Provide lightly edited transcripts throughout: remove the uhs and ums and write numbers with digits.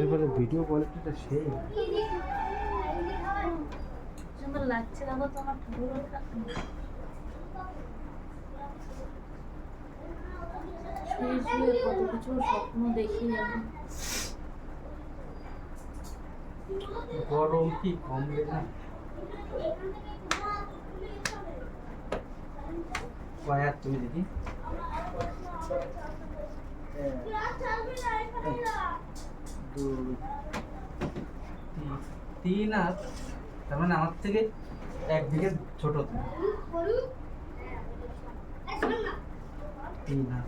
এবারে ভিডিও কোয়ালিটিটা সেই সুন্দর লাগছে দেখো তোমার ঠাকুরটা শুয়ে শুয়ে কত কিছু স্বপ্ন দেখি আমি গরম কি কমবে না কয়ার তুমি দেখি তিন আর তার মানে আমার থেকে একদিকে ছোট তুমি তিন আর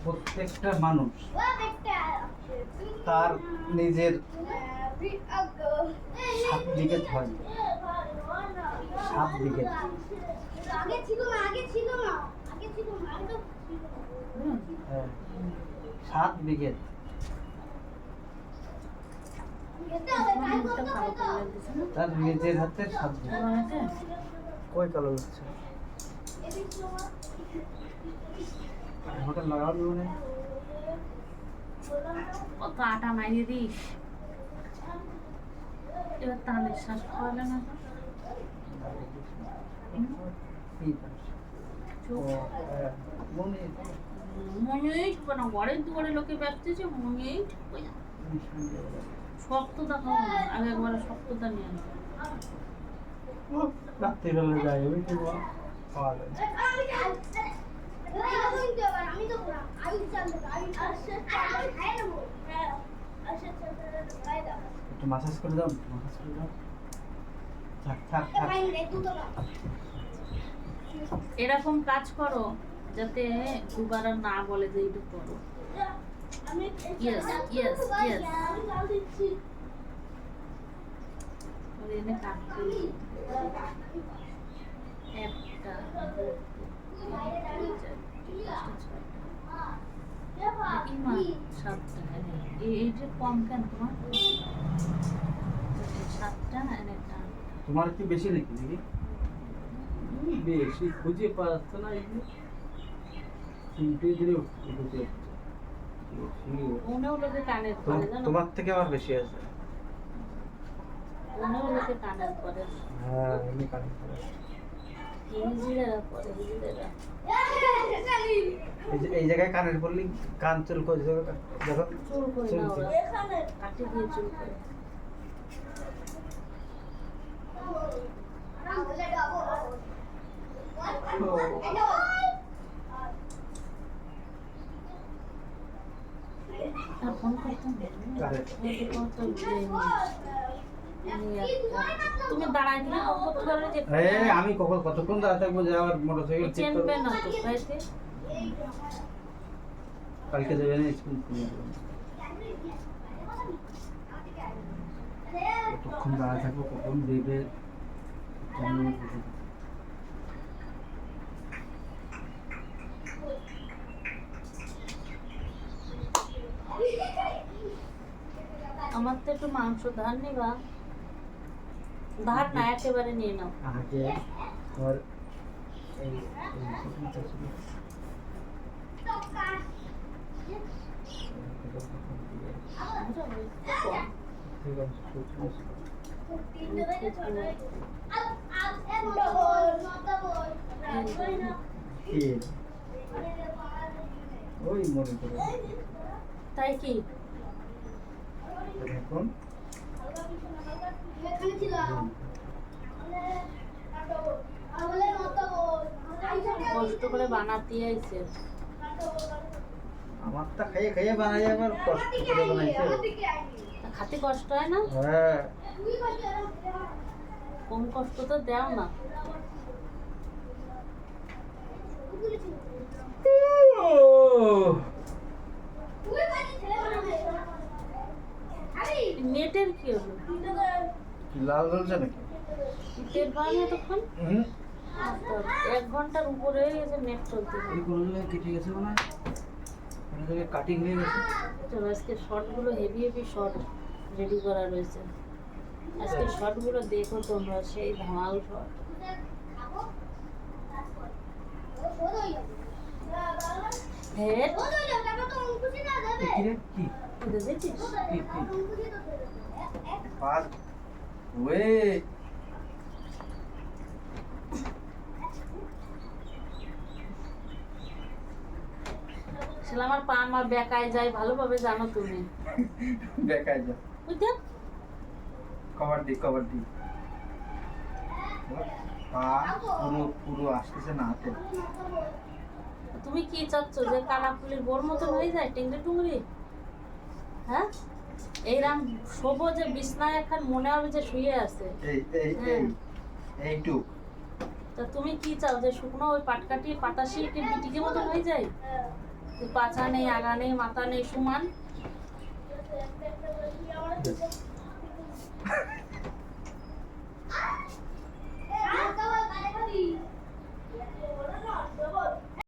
প্রত্যেকটা মানুষ তার নিজের সাত দিকে হয় 7 দিকে আগে ছিল না আগে ছিল না আগে ছিল না আগে তো ছিল 7 বিঘে তার নিজের হাতে 7 বিঘে কই কালো হচ্ছে হোটেল লাগাবি মানে কত আটা মারিয়ে দিস এবার তাহলে শ্বাস খাওয়ালে না মনেই কোনো ঘরের দুয়ারে লোকে ব্যবসেছে মনেই শক্ততা খাওয়া না আগে একবারে শক্ততা নিয়ে আসবে রাত্রিবেলা যাই ওই তো পাওয়া যায় আমি তো আমি চালতে আমি খাই না একটু মাসাজ করে দাও মাসাজ করে দাও থাক থাক থাক এরকম কাজ করো যাতে দুবার আর না বলে যে এইটু করো ইয়েস ইয়েস ইয়েস এনে কাটতে একটা সাতটা এইটা কম কেন তোমার সাতটা একটা তোমার কি বেশি নাকি নাকি বেশি খুঁজে পাচ্ছ না এগুলো তিনটে দিলে খুঁজে মনেও লোকে কানের করে জানো তোমার থেকে আমার বেশি আছে মনেও লোকে কানের করে হ্যাঁ এমনি কানে করে হিজড়েরা করে হিজড়েরা এই জায়গায় কানের পড়লি কান চুল করে দেখো চুল করে না ওরা কাটি দিয়ে চুল করে আর ফোন করতাম তুমি দাঁড়াই দিলে আমি কতক্ষণ দাঁড়া থাকবো যে আমার মোটরসাইকেল ঠিক চেনবে না তো তাইতে কালকে যাবে না স্কুল কতক্ষণ দাঁড়া থাকবো কখন দেবে আমার তো একটু মাংস ধার নিবা ধার না একেবারে নিয়ে নাও আগে और ওই মনে করে তাই কি এখন কষ্ট করে বানাতে আইছে আমারটা খাইয়ে খাইয়ে বানাই আবার কষ্ট করে বানাইছে খাতে কষ্ট হয় না হ্যাঁ কম কষ্ট তো দাও না নেটের কি হলো লাল জ্বলছে নাকি নেট বানিয়ে তখন 1 ঘন্টার উপরে গেছে নেট চলতে এই কোনো জায়গায় কেটে গেছে মনে হয় কোনো জায়গায় কাটিং হয়ে গেছে চলো আজকে শর্টগুলো হেভি হেভি শর্ট রেডি করা রয়েছে আজকে শর্টগুলো দেখো তোমরা সেই ধামাল শর্ট হেড ও তো যাও তারপর তো অঙ্কুশি না দেবে কি রে কি এটা দেখছিস কি কি অঙ্কুশি তো দেবে পাস ওয়ে আসলে আমার পা আমার বেকায় যায় ভালোভাবে জানো তুমি দেখাই যা বুঝতে কভার দি পা পুরো পুরো আসতেছে না হাতে তুমি কি চাচ্ছ যে কানাপুলির বোর মতন হয়ে যায় টেংরে টুংরি হ্যাঁ এইরাম শোবো যে বিছনায় এখন মনে হবে যে শুয়ে আছে এই এই এই এইটুক তা তুমি কি চাও যে শুকনো ওই পাটকাটি পাতাশি কি বিটিকে মতন হয়ে যায় যে পাছা নেই আগা নেই মাথা নেই সমান